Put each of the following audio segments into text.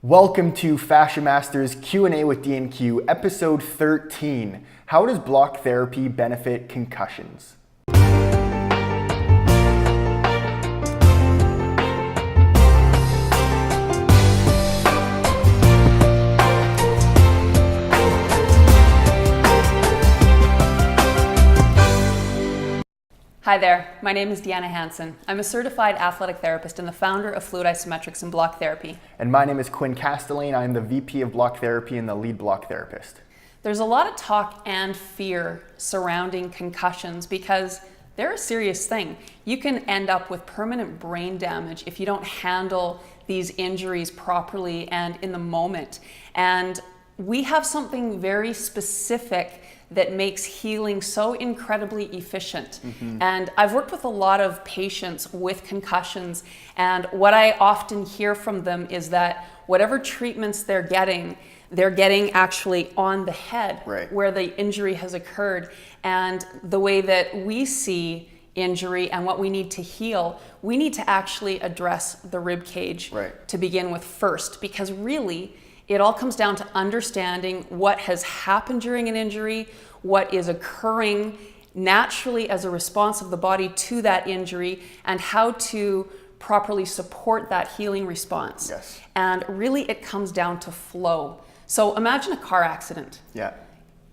Welcome to Fascia Masters Q&A with D&Q, episode 13. How does block therapy benefit concussions? Hi there, my name is Deanna Hansen. I'm a certified athletic therapist and the founder of Fluid Isometrics and Block Therapy. And my name is Quinn Castellane. I'm the VP of Block Therapy and the lead block therapist. There's a lot of talk and fear surrounding concussions because they're a serious thing. You can end up with permanent brain damage if you don't handle these injuries properly and in the moment. And we have something very specific that makes healing so incredibly efficient. And I've worked with a lot of patients with concussions, and what I often hear from them is that whatever treatments they're getting actually on the head, right, where the injury has occurred. And the way that we see injury and what we need to heal, we need to actually address the rib cage, right, to begin with first, because really it all comes down to understanding what has happened during an injury, what is occurring naturally as a response of the body to that injury, and how to properly support that healing response. Yes. And really it comes down to flow. So imagine a car accident. Yeah.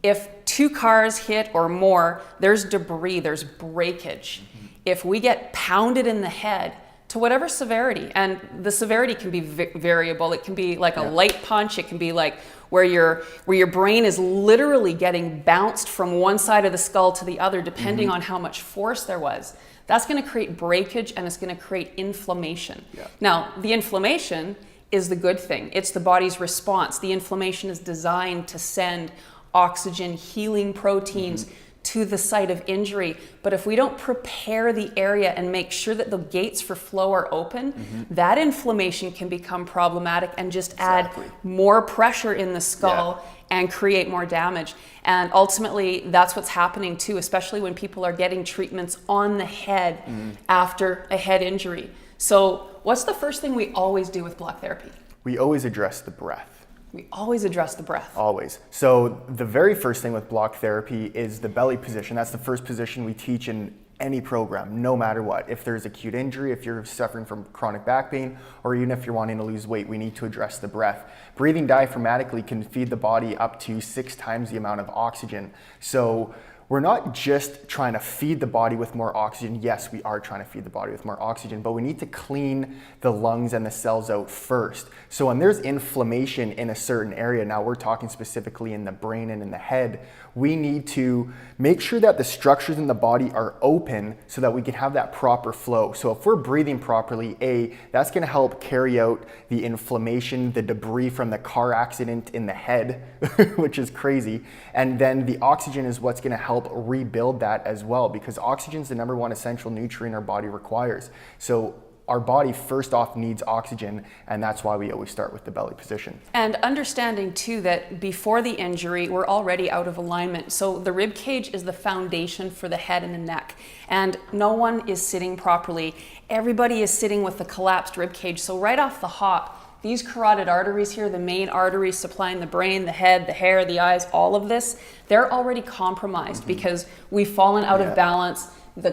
If two cars hit or more, there's debris, there's breakage. If we get pounded in the head, to whatever severity, and the severity can be variable. It can be like a light punch. It can be like where your brain is literally getting bounced from one side of the skull to the other, depending on how much force there was. That's going to create breakage and it's going to create inflammation. Yeah. Now, the inflammation is the good thing. It's the body's response. The inflammation is designed to send oxygen, healing proteins to the site of injury. But if we don't prepare the area and make sure that the gates for flow are open, that inflammation can become problematic and just add more pressure in the skull and create more damage. And ultimately, that's what's happening too, especially when people are getting treatments on the head after a head injury. So what's the first thing we always do with block therapy? We always address the breath. We always address the breath. Always. So the very first thing with block therapy is the belly position. That's the first position we teach in any program, no matter what. If there's acute injury, if you're suffering from chronic back pain, or even if you're wanting to lose weight, we need to address the breath. Breathing diaphragmatically can feed the body up to 6 times the amount of oxygen. So we're not just trying to feed the body with more oxygen. Yes, we are trying to feed the body with more oxygen, but we need to clean the lungs and the cells out first. So when there's inflammation in a certain area, now we're talking specifically in the brain and in the head, we need to make sure that the structures in the body are open so that we can have that proper flow. So if we're breathing properly, that's gonna help carry out the inflammation, the debris from the car accident in the head, which is crazy. And then the oxygen is what's gonna help rebuild that as well, because oxygen is the #1 essential nutrient our body requires. So our body first off needs oxygen, and that's why we always start with the belly position. And understanding too that before the injury, we're already out of alignment. So the rib cage is the foundation for the head and the neck. And no one is sitting properly. Everybody is sitting with a collapsed rib cage. So right off the hop, these carotid arteries here, the main arteries supplying the brain, the head, the hair, the eyes, all of this, they're already compromised because we've fallen out of balance. The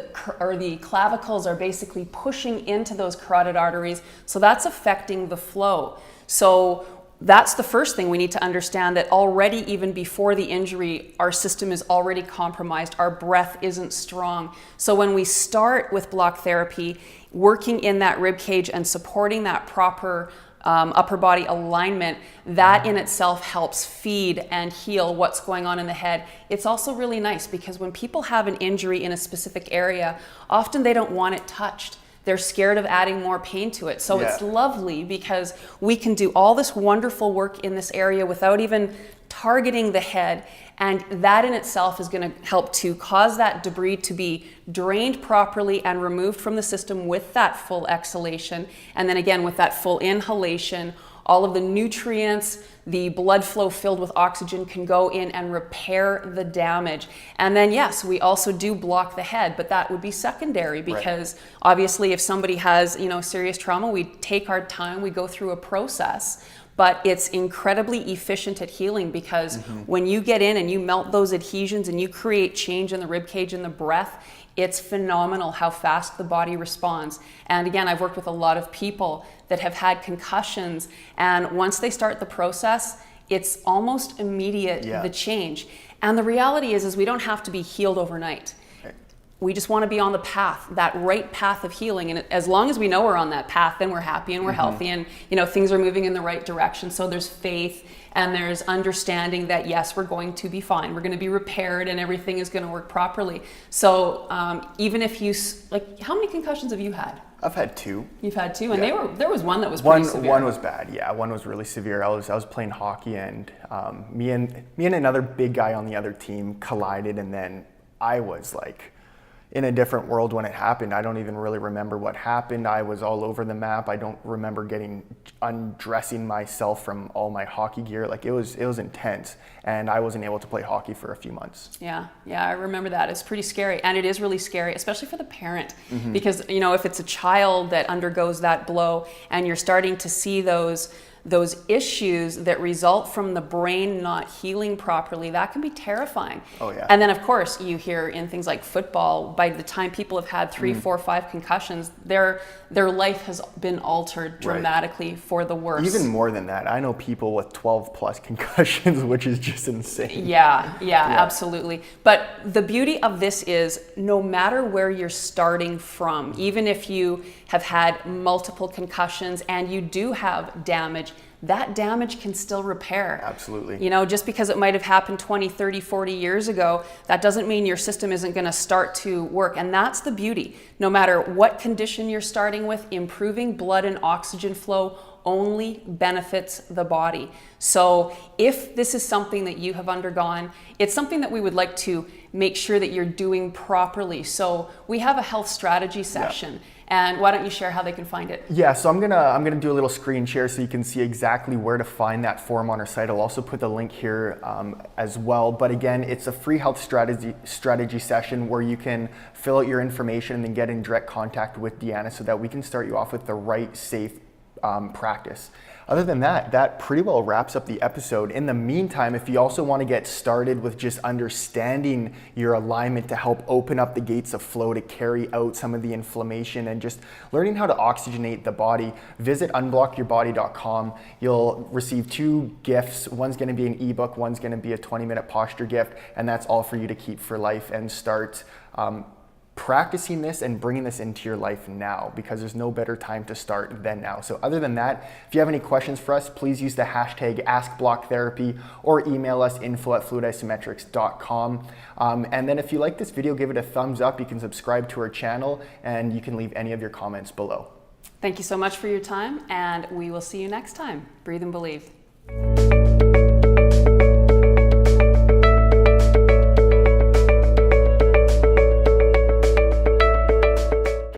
clavicles are basically pushing into those carotid arteries. So that's affecting the flow. So that's the first thing we need to understand, that already even before the injury, our system is already compromised. Our breath isn't strong. So when we start with block therapy, working in that rib cage and supporting that proper upper body alignment, that in itself helps feed and heal what's going on in the head. It's also really nice because when people have an injury in a specific area, often they don't want it touched. They're scared of adding more pain to it. So it's lovely because we can do all this wonderful work in this area without even targeting the head. And that in itself is going to help to cause that debris to be drained properly and removed from the system with that full exhalation. And then again, with that full inhalation, all of the nutrients, the blood flow filled with oxygen can go in and repair the damage. And then yes, we also do block the head, but that would be secondary because obviously if somebody has, serious trauma, we take our time, we go through a process. but it's incredibly efficient at healing because when you get in and you melt those adhesions and you create change in the rib cage and the breath, it's phenomenal how fast the body responds. And again, I've worked with a lot of people that have had concussions, and once they start the process, it's almost immediate, the change. And the reality is we don't have to be healed overnight. We just want to be on the path, that right path of healing. And as long as we know we're on that path, then we're happy and we're healthy, and things are moving in the right direction. So there's faith and there's understanding that yes, we're going to be fine. We're going to be repaired and everything is going to work properly. So even if you, how many concussions have you had? I've had 2. You've had 2, and there was one that was pretty severe. One was bad, yeah. One was really severe. I was playing hockey, and me and another big guy on the other team collided, and then I was like in a different world when it happened. I don't even really remember what happened. I was all over the map. I don't remember undressing myself from all my hockey gear. Like it was intense, and I wasn't able to play hockey for a few months. Yeah, I remember that. It's pretty scary, and it is really scary, especially for the parent, because if it's a child that undergoes that blow and you're starting to see those issues that result from the brain not healing properly, that can be terrifying. Oh yeah. And then of course you hear in things like football, by the time people have had 3, 4, 5 concussions, their life has been altered dramatically for the worse. Even more than that. I know people with 12 plus concussions, which is just insane. Yeah, absolutely. But the beauty of this is no matter where you're starting from, even if you have had multiple concussions and you do have damage, that damage can still repair. Absolutely. Just because it might have happened 20, 30, 40 years ago, that doesn't mean your system isn't going to start to work. And that's the beauty. No matter what condition you're starting with, improving blood and oxygen flow only benefits the body. So if this is something that you have undergone, it's something that we would like to make sure that you're doing properly. So we have a health strategy session. And why don't you share how they can find it? Yeah, so I'm gonna do a little screen share so you can see exactly where to find that form on our site. I'll also put the link here as well. But again, it's a free health strategy session where you can fill out your information and then get in direct contact with Deanna so that we can start you off with the right, safe practice. Other than that, that pretty well wraps up the episode. In the meantime, if you also want to get started with just understanding your alignment to help open up the gates of flow to carry out some of the inflammation and just learning how to oxygenate the body, visit unblockyourbody.com. You'll receive 2 gifts. One's going to be an ebook, one's going to be a 20-minute posture gift, and that's all for you to keep for life and start practicing this and bringing this into your life now, because there's no better time to start than now. So other than that, if you have any questions for us, please use the hashtag AskBlockTherapy or email us info@fluidisometrics.com. And then if you like this video, give it a thumbs up. You can subscribe to our channel, and you can leave any of your comments below. Thank you so much for your time, and we will see you next time. Breathe and believe.